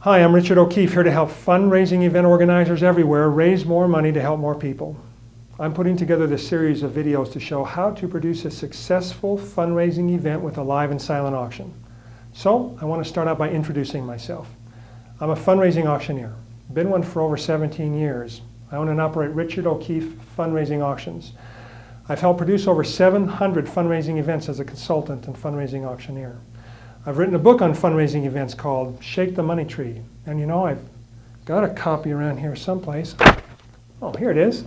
Hi, I'm Richard O'Keefe, here to help fundraising event organizers everywhere raise more money to help more people. I'm putting together this series of videos to show how to produce a successful fundraising event with a live and silent auction. So, I want to start out by introducing myself. I'm a fundraising auctioneer. Been one for over 17 years. I own and operate Richard O'Keefe Fundraising Auctions. I've helped produce over 700 fundraising events as a consultant and fundraising auctioneer. I've written a book on fundraising events called Shake the Money Tree. And you know, I've got a copy around here someplace. Oh, here it is.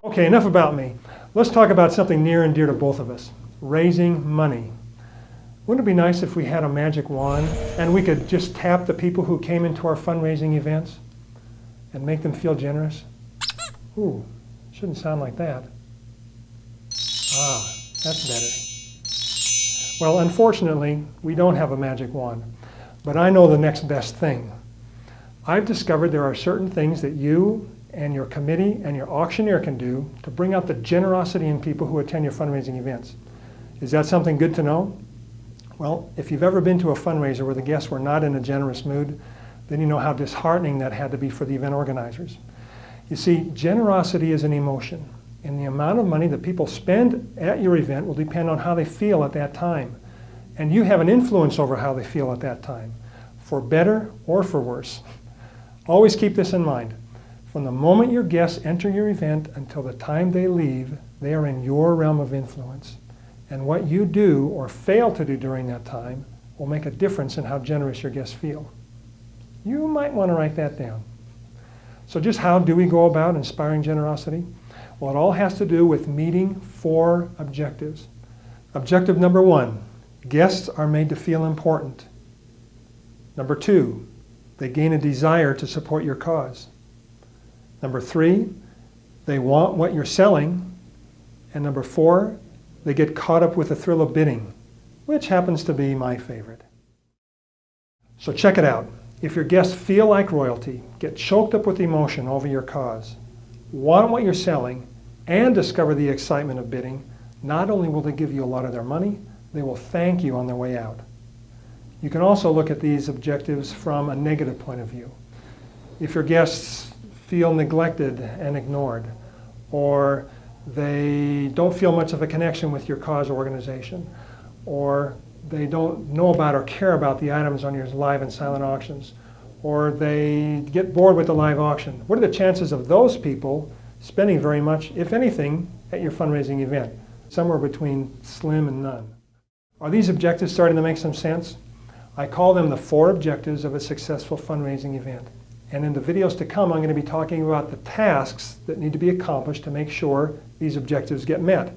Okay, enough about me. Let's talk about something near and dear to both of us, raising money. Wouldn't it be nice if we had a magic wand and we could just tap the people who came into our fundraising events and make them feel generous? Ooh, shouldn't sound like that. Ah, that's better. Well, unfortunately, we don't have a magic wand, but I know the next best thing. I've discovered there are certain things that you and your committee and your auctioneer can do to bring out the generosity in people who attend your fundraising events. Is that something good to know? Well, if you've ever been to a fundraiser where the guests were not in a generous mood, then you know how disheartening that had to be for the event organizers. You see, generosity is an emotion, and the amount of money that people spend at your event will depend on how they feel at that time. And you have an influence over how they feel at that time, for better or for worse. Always keep this in mind. From the moment your guests enter your event until the time they leave, they are in your realm of influence. And what you do or fail to do during that time will make a difference in how generous your guests feel. You might want to write that down. So just how do we go about inspiring generosity? Well, it all has to do with meeting 4 objectives. Objective number 1, guests are made to feel important. Number 2, they gain a desire to support your cause. Number 3, they want what you're selling. And number 4, they get caught up with the thrill of bidding, which happens to be my favorite. So check it out. If your guests feel like royalty, get choked up with emotion over your cause, want what you're selling, and discover the excitement of bidding, not only will they give you a lot of their money, they will thank you on their way out. You can also look at these objectives from a negative point of view. If your guests feel neglected and ignored, or they don't feel much of a connection with your cause or organization, or they don't know about or care about the items on your live and silent auctions, or they get bored with the live auction, what are the chances of those people spending very much, if anything, at your fundraising event? Somewhere between slim and none. Are these objectives starting to make some sense? I call them the 4 objectives of a successful fundraising event. And in the videos to come, I'm going to be talking about the tasks that need to be accomplished to make sure these objectives get met.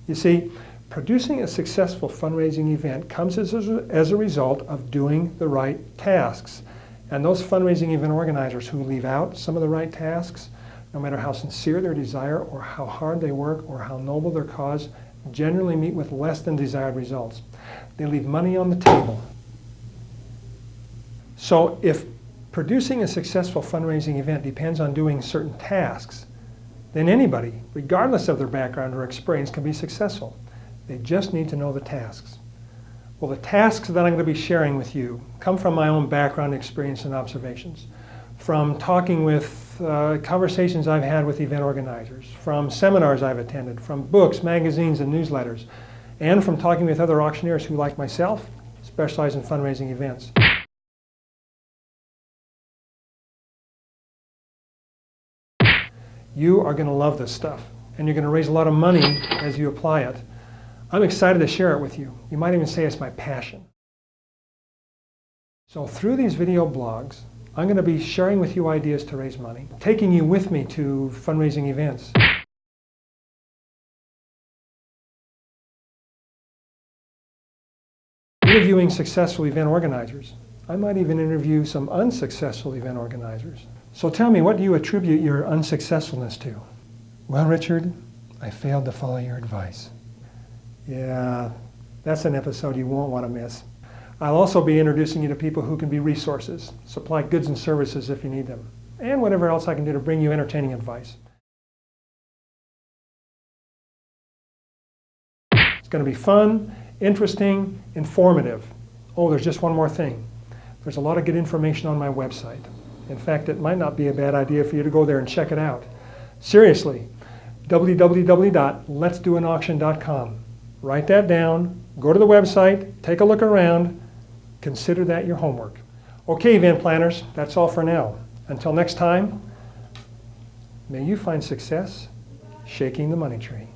You see, producing a successful fundraising event comes as a result of doing the right tasks. And those fundraising event organizers who leave out some of the right tasks, no matter how sincere their desire or how hard they work or how noble their cause, generally meet with less than desired results. They leave money on the table. So if producing a successful fundraising event depends on doing certain tasks, then anybody, regardless of their background or experience, can be successful. They just need to know the tasks. Well, the tasks that I'm going to be sharing with you come from my own background, experience, and observations, from talking with conversations I've had with event organizers, from seminars I've attended, from books, magazines, and newsletters, and from talking with other auctioneers who, like myself, specialize in fundraising events. You are going to love this stuff, and you're going to raise a lot of money as you apply it. I'm excited to share it with you. You might even say it's my passion. So through these video blogs, I'm going to be sharing with you ideas to raise money, taking you with me to fundraising events. Interviewing successful event organizers. I might even interview some unsuccessful event organizers. So tell me, what do you attribute your unsuccessfulness to? Well, Richard, I failed to follow your advice. Yeah, that's an episode you won't want to miss. I'll also be introducing you to people who can be resources, supply goods and services if you need them, and whatever else I can do to bring you entertaining advice. It's going to be fun, interesting, informative. Oh, there's just one more thing. There's a lot of good information on my website. In fact, it might not be a bad idea for you to go there and check it out. Seriously, www.letsdoanauction.com. Write that down, go to the website, take a look around, consider that your homework. Okay, event planners, that's all for now. Until next time, may you find success shaking the money tree.